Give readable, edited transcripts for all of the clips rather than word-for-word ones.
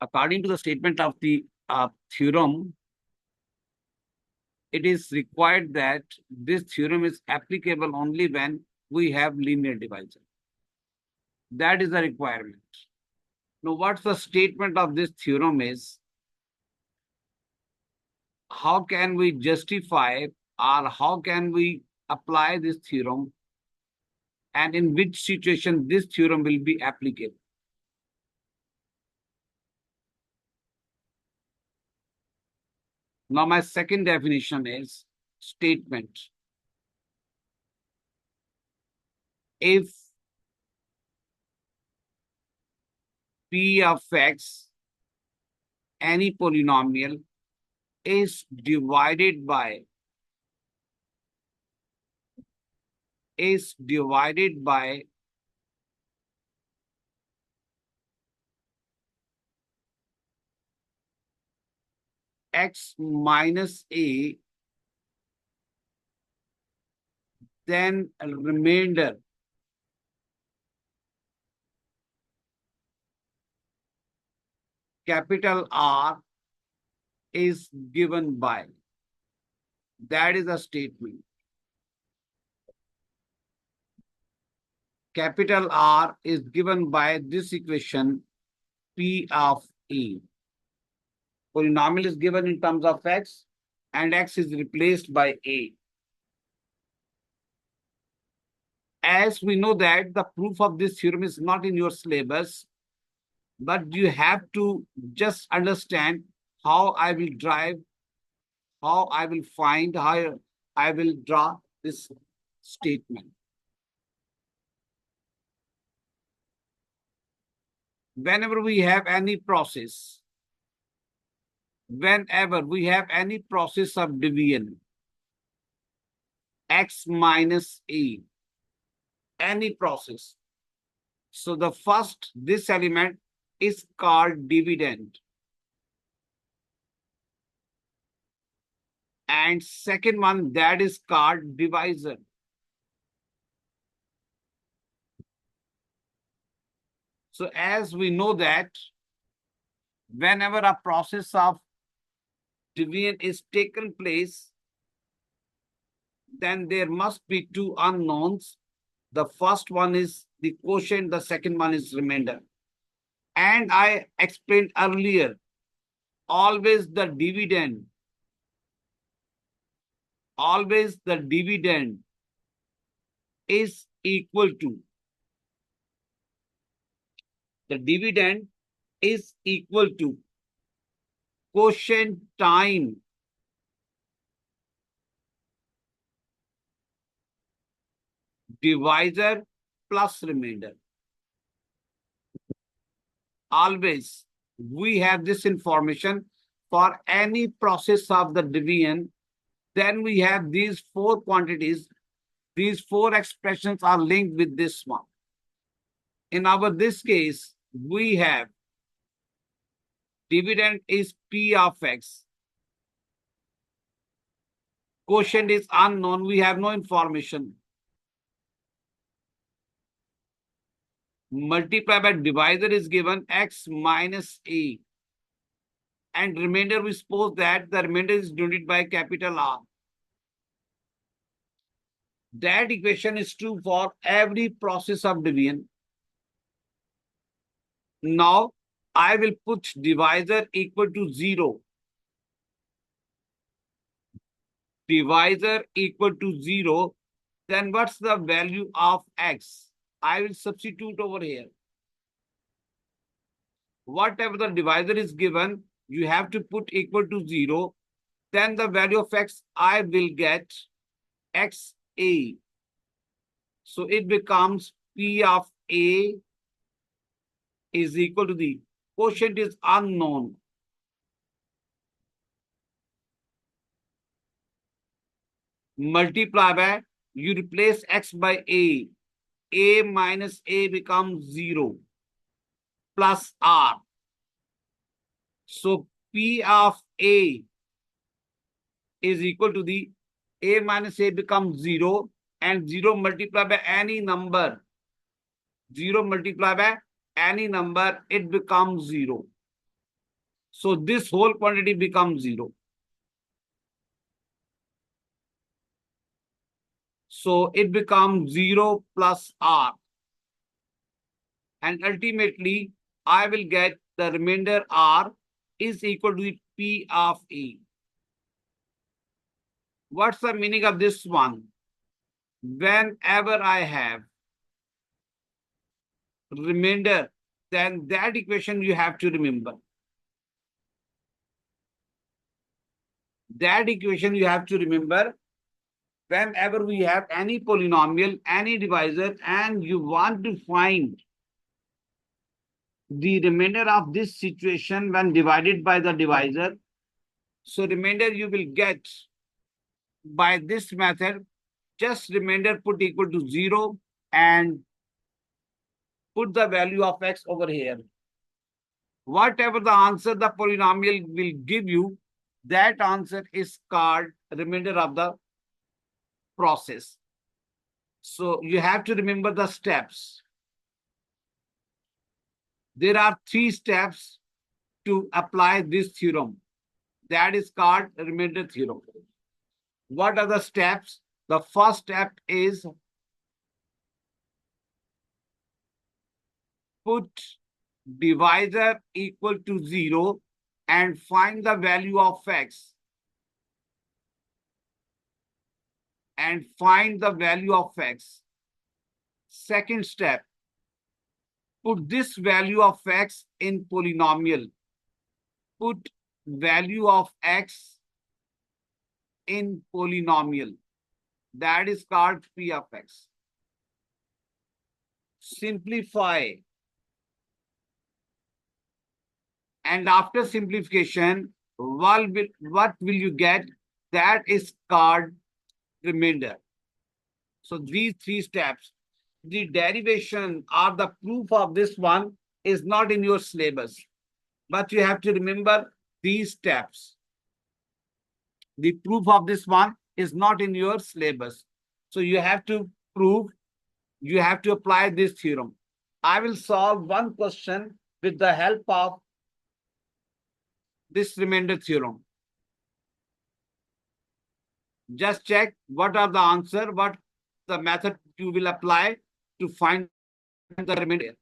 according to the statement of the theorem, it is required that this theorem is applicable only when we have linear divisor. That is the requirement. Now, what's the statement of this theorem is, how can we justify or how can we apply this theorem, and in which situation this theorem will be applicable? Now, my second definition is statement. If P of x, any polynomial, is divided by x minus a, then a remainder capital R is given by. That is a statement. Capital R is given by this equation P of A. Polynomial is given in terms of x and x is replaced by A. As we know that the proof of this theorem is not in your syllabus, but you have to just understand how I will drive, how I will find, how I will draw this statement. Whenever we have any process, of division, x minus a, any process. So the first, this element is called dividend. And second one, that is called divisor. So as we know that whenever a process of division is taken place, then there must be two unknowns. The first one is the quotient, the second one is remainder. And I explained earlier, always the dividend is equal to, quotient time divisor plus remainder. Always we have this information for any process of the division. Then we have these four quantities. These four expressions are linked with this one. In this case, we have dividend is P of x. Quotient is unknown. We have no information. Multiply by divisor is given x minus a. And remainder, we suppose that the remainder is denoted by capital R. That equation is true for every process of division. Now, I will put divisor equal to 0. Divisor equal to 0. Then what's the value of x? I will substitute over here. Whatever the divisor is given, you have to put equal to 0. Then the value of x, I will get x a. So it becomes P of a is equal to the quotient is unknown. Multiply by, you replace x by a. A minus a becomes 0 plus r. So P of a is equal to the a minus a becomes 0 and 0 multiplied by any number. 0 multiplied by any number, it becomes 0. So this whole quantity becomes 0. So it becomes 0 plus R. And ultimately, I will get the remainder R is equal to the P of A. What's the meaning of this one? Whenever I have remainder, then that equation you have to remember. That equation you have to remember whenever we have any polynomial, any divisor, and you want to find the remainder of this situation when divided by the divisor. So remainder you will get by this method. Just remainder put equal to 0 and put the value of x over here. Whatever the answer the polynomial will give you, that answer is called remainder of the process. So you have to remember the steps. There are 3 steps to apply this theorem. That is called remainder theorem. What are the steps? The first step is put divisor equal to 0 and find the value of x. And find the value of x. Second step, put this value of x in polynomial. Put value of x in polynomial. That is called P of x. Simplify. And after simplification, what will you get? That is called remainder. So these 3 steps. The derivation or the proof of this one is not in your syllabus. But you have to remember these steps. The proof of this one is not in your syllabus. So you have to prove, you have to apply this theorem. I will solve one question with the help of this remainder theorem. Just check what are the answer, what the method you will apply to find the remainder.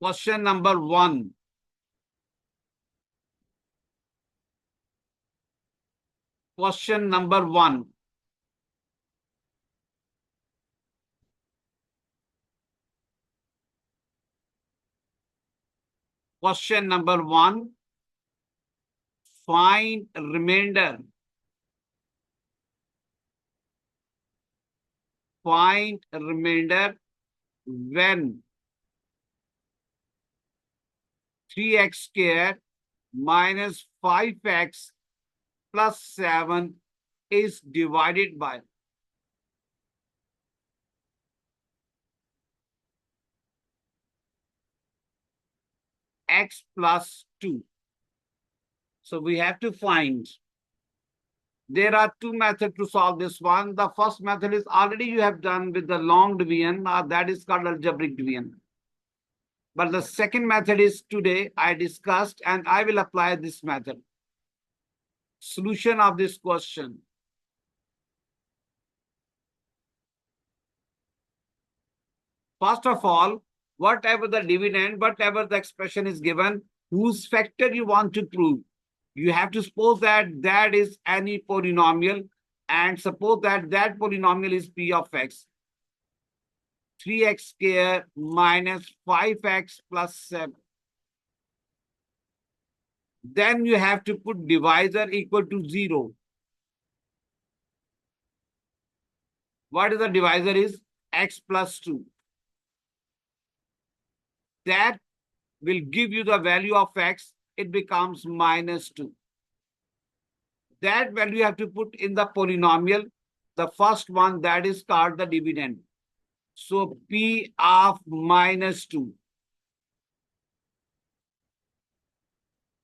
Question number 1. Question number 1. Question number 1. Find remainder. Find remainder when 3x squared minus 5x plus 7 is divided by x plus 2. So we have to find. There are 2 methods to solve this one. The first method is already you have done with the long division, that is called algebraic division. But the second method is today I discussed, and I will apply this method. Solution of this question. First of all, whatever the dividend, whatever the expression is given, whose factor you want to prove, you have to suppose that that is any polynomial, and suppose that that polynomial is P of x. 3x squared minus 5x plus 7. Then you have to put divisor equal to 0. What is the divisor is? X plus 2. That will give you the value of x. It becomes minus 2. That value you have to put in the polynomial. The first one, that is called the dividend. So P of minus 2.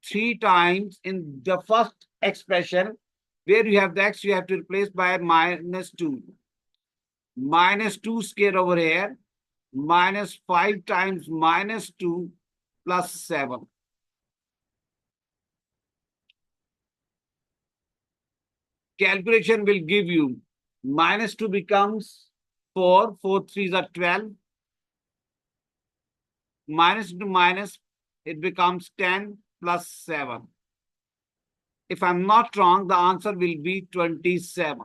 3 times in the first expression, where you have the x, you have to replace by minus 2. Minus 2 square over here. Minus 5 times minus 2 plus 7. Calculation will give you minus 2 becomes 4, 4 3s are 12, minus to minus, it becomes 10 plus 7. If I'm not wrong, the answer will be 27.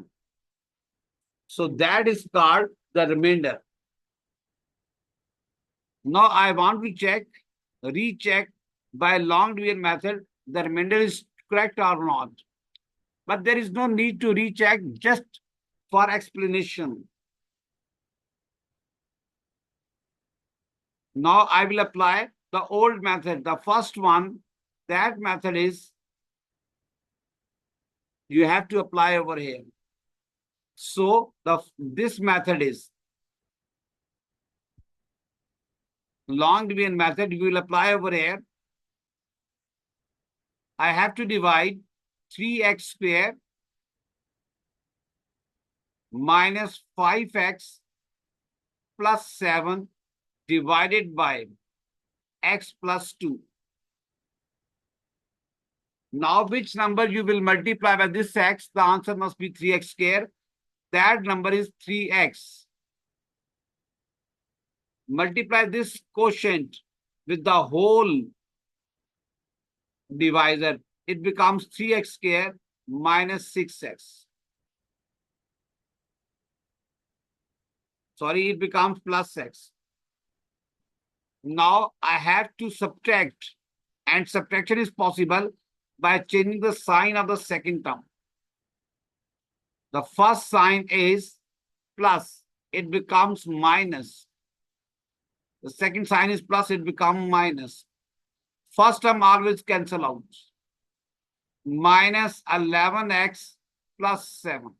So that is called the remainder. Now I want to recheck by long division method, the remainder is correct or not. But there is no need to recheck, just for explanation. Now I will apply the old method. The first one, that method is you have to apply over here. So this method is long division method. You will apply over here. I have to divide 3x squared minus 5x plus 7 divided by x plus 2. Now, which number you will multiply by this x? The answer must be 3x squared. That number is 3x. Multiply this quotient with the whole divisor. It becomes 3x squared minus 6x. Sorry, it becomes plus x. Now I have to subtract, and subtraction is possible by changing the sign of the second term. The first sign is plus, it becomes minus. The second sign is plus, it becomes minus. First term always cancel out. Minus 11x plus 7.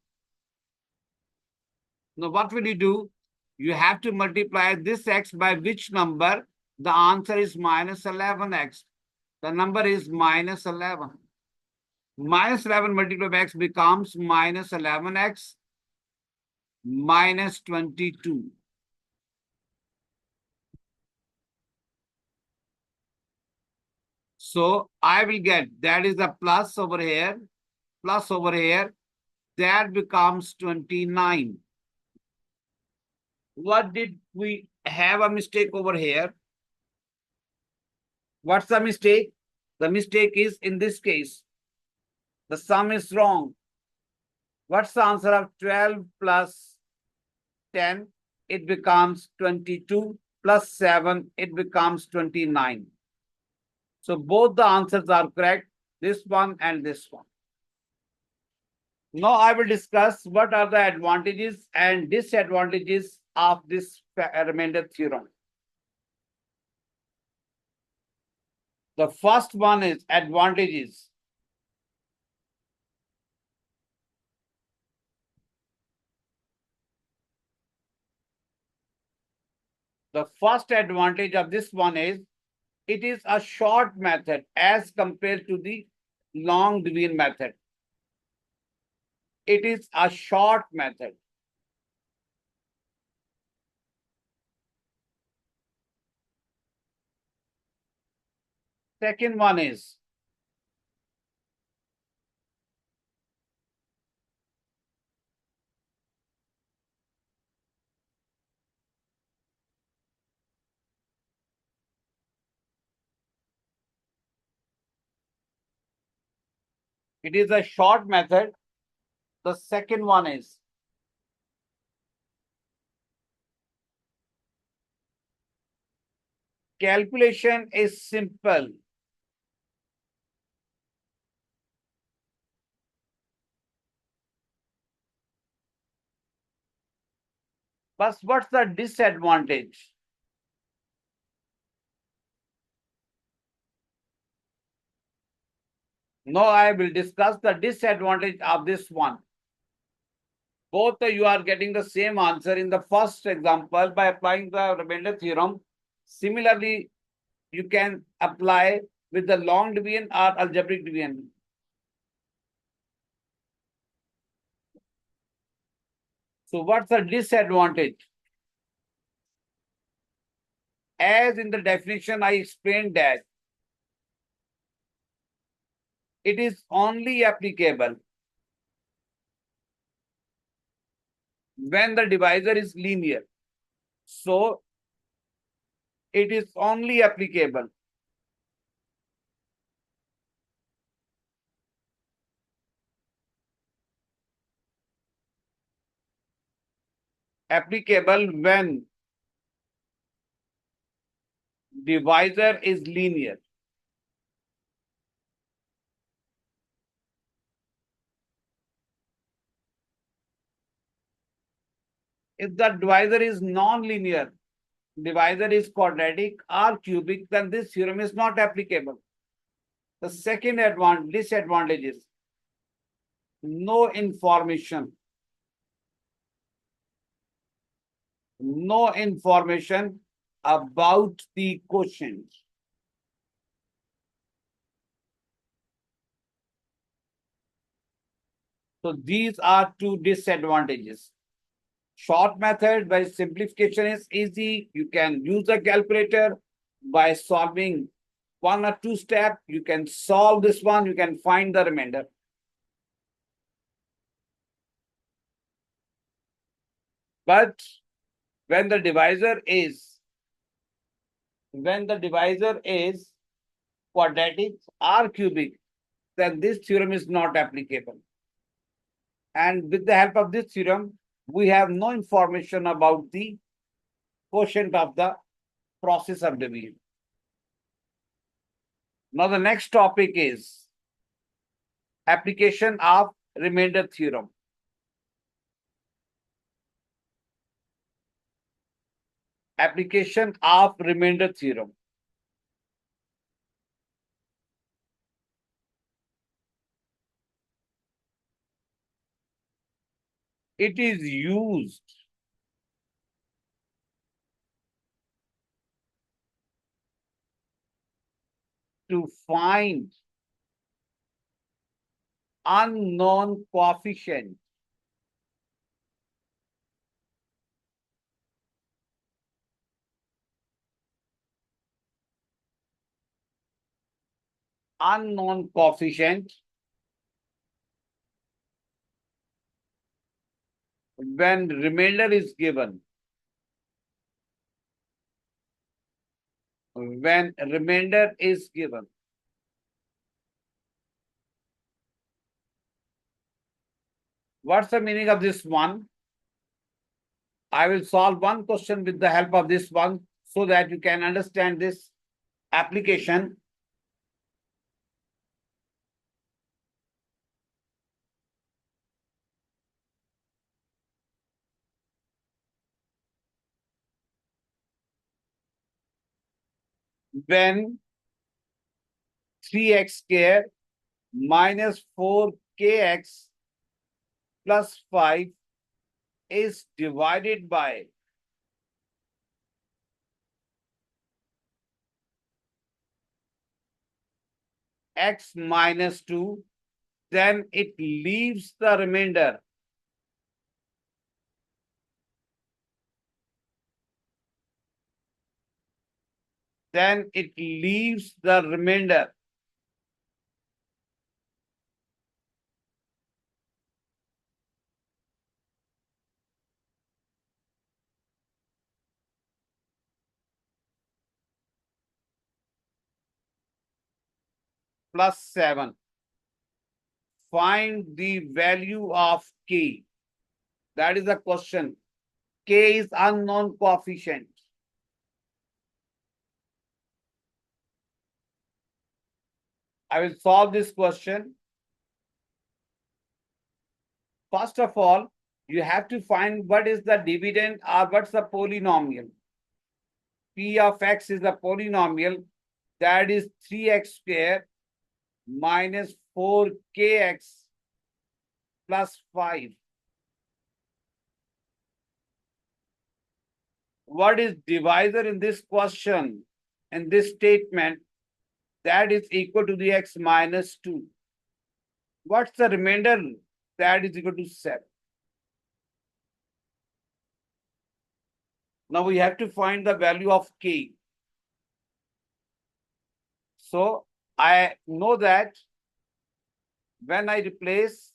Now what will you do? You have to multiply this x by which number? The answer is minus 11x. The number is minus 11. Minus 11 multiplied by x becomes minus 11x minus 22. So I will get, that is the plus over here, that becomes 29. What did we have a mistake over here? What's the mistake? The mistake is in this case, the sum is wrong. What's the answer of 12 plus 10? It becomes 22 plus 7, it becomes 29. So both the answers are correct, this one and this one. Now I will discuss what are the advantages and disadvantages of this remainder theorem. The first one is advantages. The first advantage of this one is it is a short method as compared to the long division method. It is a short method. Second one is it is a short method. The second one is calculation is simple. But what's the disadvantage? Now I will discuss the disadvantage of this one. Both you are getting the same answer in the first example by applying the remainder theorem. Similarly, you can apply with the long division or algebraic division. So what's the disadvantage? as in the definition I explained that it is only applicable when the divisor is linear. So it is only applicable when divisor is linear. If the divisor is non-linear, divisor is quadratic or cubic, then this theorem is not applicable. The second disadvantage is no information. No information about the quotient. So these are two disadvantages. Short method by simplification is easy. You can use a calculator by solving one or two steps. You can solve this one. You can find the remainder. But when the divisor is quadratic or cubic, then this theorem is not applicable. And with the help of this theorem, we have no information about the quotient of the process of division. Now the next topic is application of remainder theorem. Application of remainder theorem. It is used to find unknown coefficient. Unknown coefficient when remainder is given. When remainder is given. What's the meaning of this one? I will solve one question with the help of this one so that you can understand this application. When 3x square minus 4kx plus 5 is divided by x minus 2, then it leaves the remainder. Then it leaves the remainder. Plus 7. Find the value of k. That is the question. K is unknown coefficient. I will solve this question. First of all, you have to find what is the dividend or what's the polynomial. P of x is the polynomial, that is 3x square minus 4kx plus 5. What is divisor in this question, in this statement? That is equal to the x minus 2. What's the remainder? That is equal to 7. Now we have to find the value of k. So I know that when I replace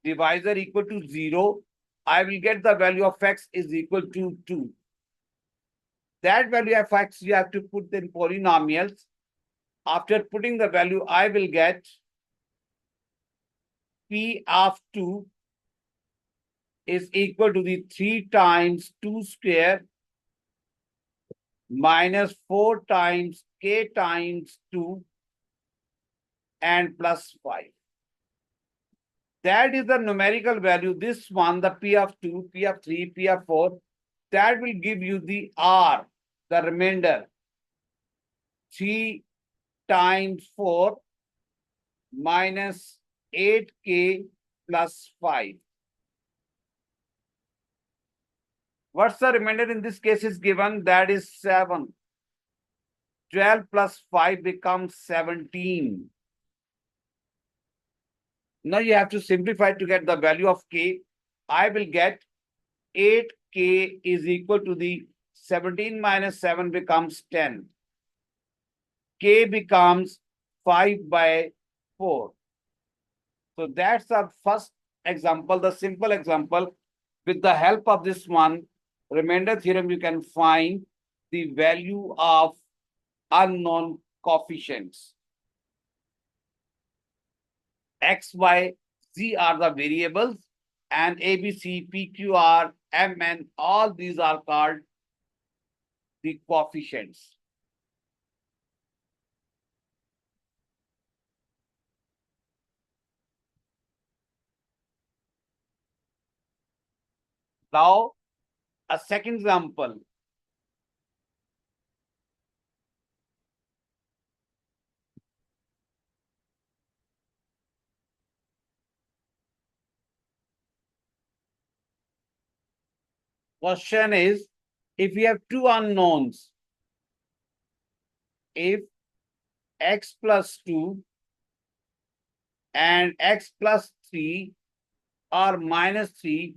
divisor equal to 0, I will get the value of x is equal to 2. That value of x you have to put in polynomials. After putting the value, I will get P of 2 is equal to the 3 times 2 square minus 4 times k times 2 and plus 5. That is the numerical value. This one, the P of 2, P of 3, P of 4, that will give you the R, the remainder. 3 times 4 minus 8k plus 5. What's the remainder in this case is given? That is 7. 12 plus 5 becomes 17. Now you have to simplify to get the value of k. I will get 8k is equal to the 17 minus 7 becomes 10. K becomes 5 by 4. So that's our first example, the simple example. With the help of this one, remainder theorem, you can find the value of unknown coefficients. X, Y, Z are the variables, and A, B, C, P, Q, R, M, N, all these are called the coefficients. Now, a second example. Question is, if we have two unknowns, if x plus 2 and x plus 3 or minus 3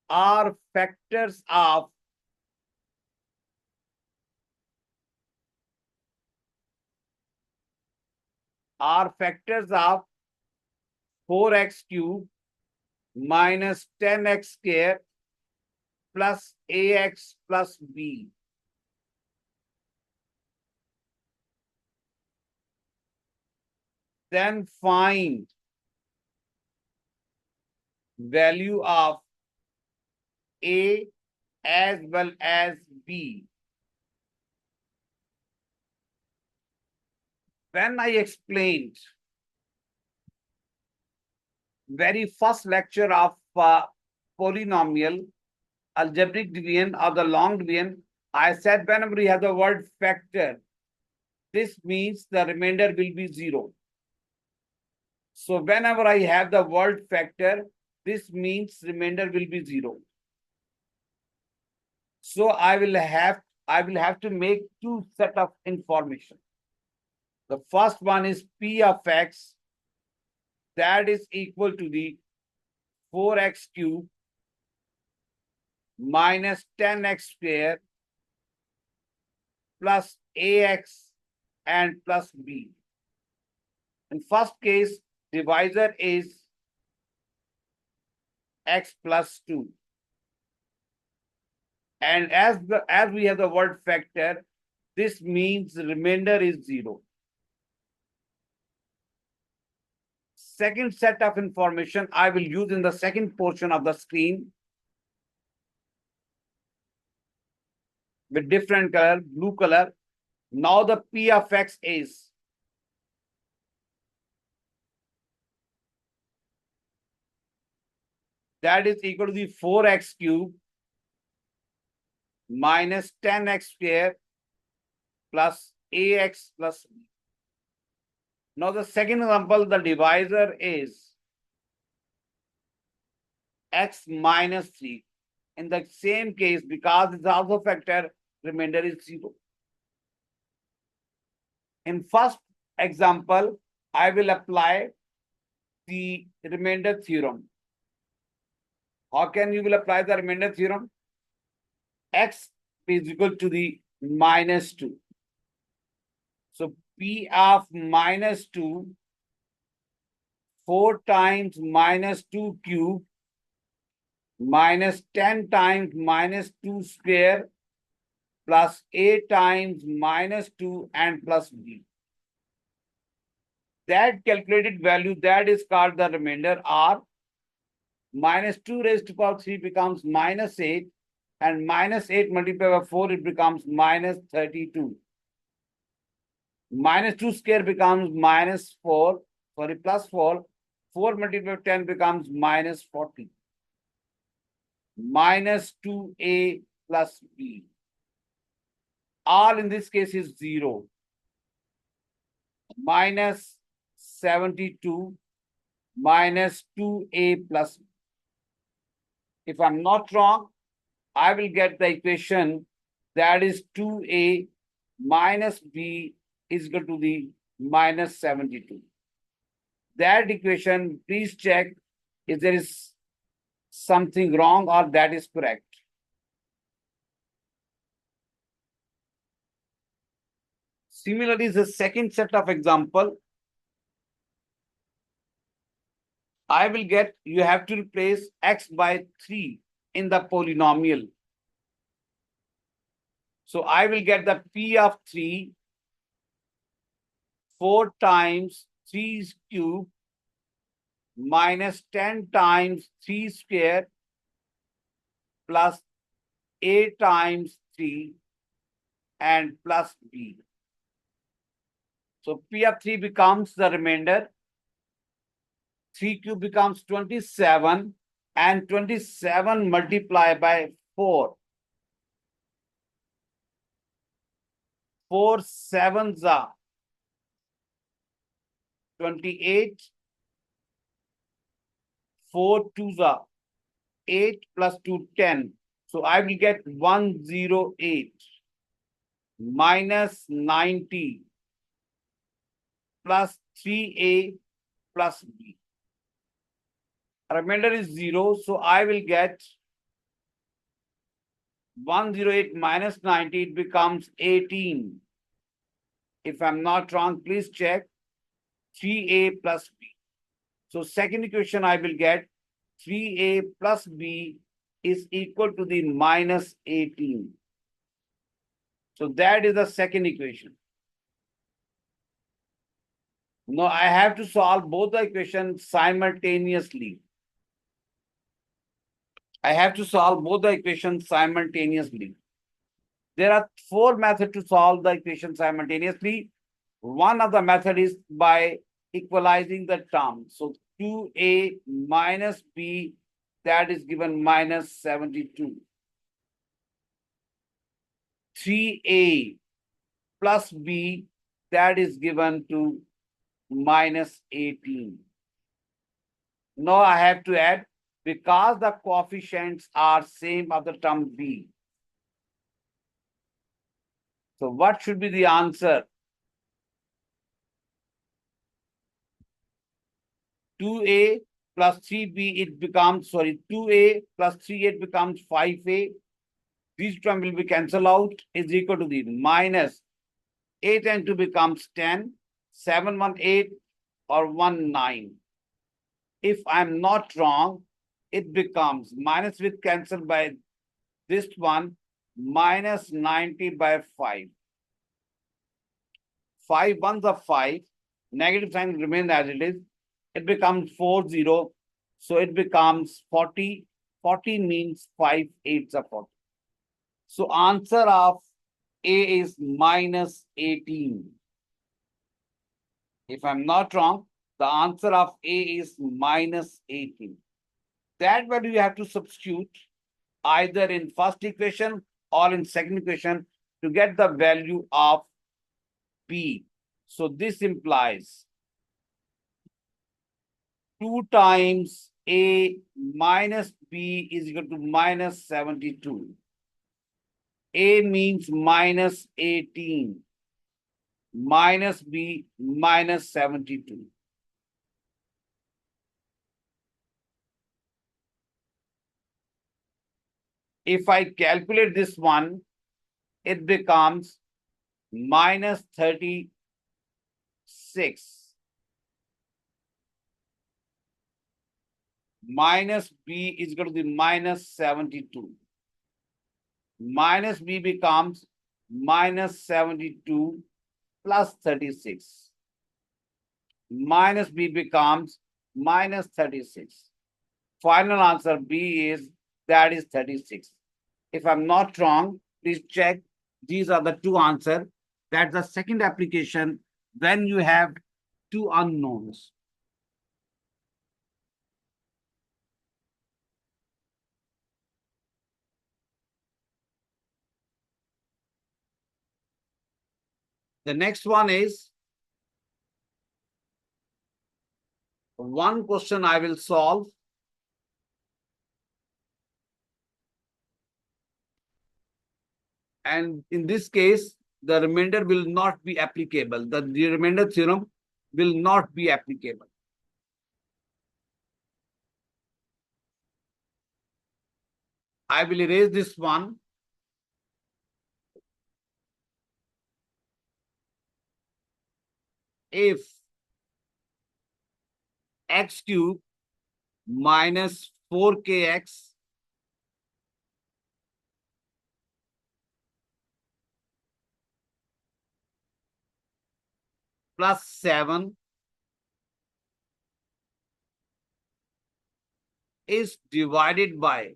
are factors of are factors of 4x cubed minus 10x squared plus ax plus b. Then find value of a as well as b. When I explained very first lecture of polynomial, algebraic division or the long division, I said whenever you have the word factor, this means the remainder will be 0. So whenever I have the word factor, this means remainder will be 0. So I will have to make two set of information. The first one is P of x, that is equal to the 4x cubed minus 10x squared plus ax and plus b. In first case, divisor is x plus 2. And as we have the word factor, this means remainder is 0. Second set of information I will use in the second portion of the screen with different color, blue color. Now the P of x is that is equal to the 4x cubed minus 10x squared plus ax plus b. Now the second example, the divisor is x minus 3. In the same case, because it's also factor, remainder is 0. In first example, I will apply the remainder theorem. How can you will apply the remainder theorem? X is equal to the minus 2. So P of minus 2, 4 times minus 2 cube minus 10 times minus 2 square plus A times minus 2 and plus B. That calculated value, that is called the remainder, R. Minus 2 raised to power 3 becomes minus 8, and minus 8 multiplied by 4, it becomes minus 32. Minus 2 square becomes minus 4, sorry, plus 4. 4 multiplied by 10 becomes minus 40. Minus 2A plus B. R in this case is 0. Minus 72 minus 2A plus B. If I'm not wrong, I will get the equation that is 2A minus B is equal to the minus 72. That equation, please check if there is something wrong or that is correct. Similarly, the second set of example, I will get, you have to replace x by 3 in the polynomial. So I will get the P of 3, 4 times 3 cube minus 10 times 3 square plus A times 3 and plus B. So P of 3 becomes the remainder. 3 cube becomes 27 and 27 multiplied by 4. 4 sevens are 28. 4 twos are 8 plus 2, 10. So I will get 108 minus 90 plus 3A plus B. Remainder is 0, so I will get 108 minus 90, it becomes 18. If I'm not wrong, please check. 3A plus B. So second equation I will get 3A plus B is equal to the minus 18. So that is the second equation. Now I have to solve both the equations simultaneously. I have to solve both the equations simultaneously. There are 4 methods to solve the equation simultaneously. One of the method is by equalizing the term. So 2A minus B, that is given minus 72. 3A plus B, that is given to minus 18. Now I have to add, because the coefficients are same of the term B. So what should be the answer? 2A plus 3B, it becomes, 2A plus 3, it becomes 5A. These term will be cancelled out, is equal to the minus 8 and 2 becomes 10, 7, 1, 8 or 1, 9. If I'm not wrong, it becomes minus with cancelled by this one, minus 90 by 5. 5 ones are 5, negative sign remains as it is. It becomes 40, so it becomes 40. 40 means 5 eighths of 40. So answer of A is minus 18. If I'm not wrong, the answer of A is minus 18. That value you have to substitute either in first equation or in second equation to get the value of B. So this implies 2 times A minus B is equal to minus 72. A means minus 18. Minus B minus 72. If I calculate this one, it becomes minus 30 6 minus b is equal to the minus 72. Minus b becomes minus 72 plus 36. Minus b becomes minus 36. Final answer B is, that is 36. If I'm not wrong, please check. These are the two answers. That's the second application when you have two unknowns. The next one is one question I will solve. And in this case, the remainder will not be applicable. The remainder theorem will not be applicable. I will erase this one. If x cube minus 4kx plus 7 is divided by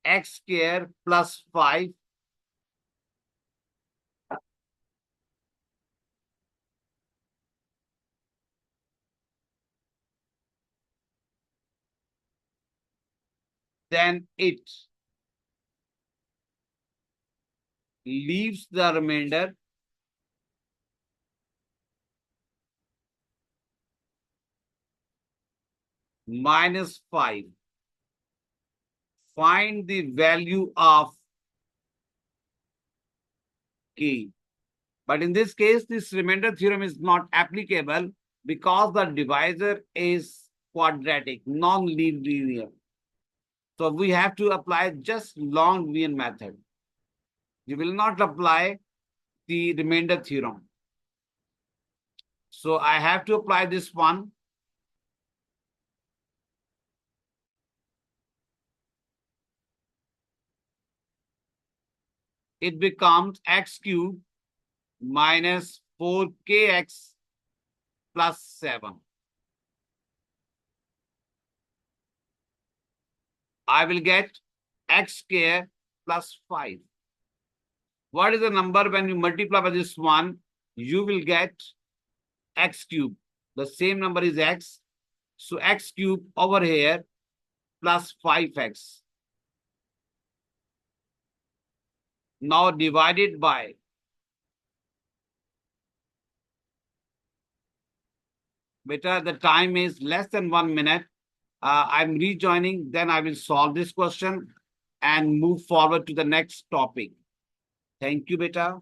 x square plus 5, then it leaves the remainder minus 5. Find the value of k. But in this case, this remainder theorem is not applicable because the divisor is quadratic, non-linear. So we have to apply just long division method. You will not apply the remainder theorem. So I have to apply this one. It becomes x cubed minus 4kx plus 7. I will get x square plus 5. What is the number when you multiply by this one? You will get x cube. The same number is x. So x cube over here plus 5x. Now divided by beta, the time is less than 1 minute. I'm rejoining, then I will solve this question and move forward to the next topic. Thank you, beta.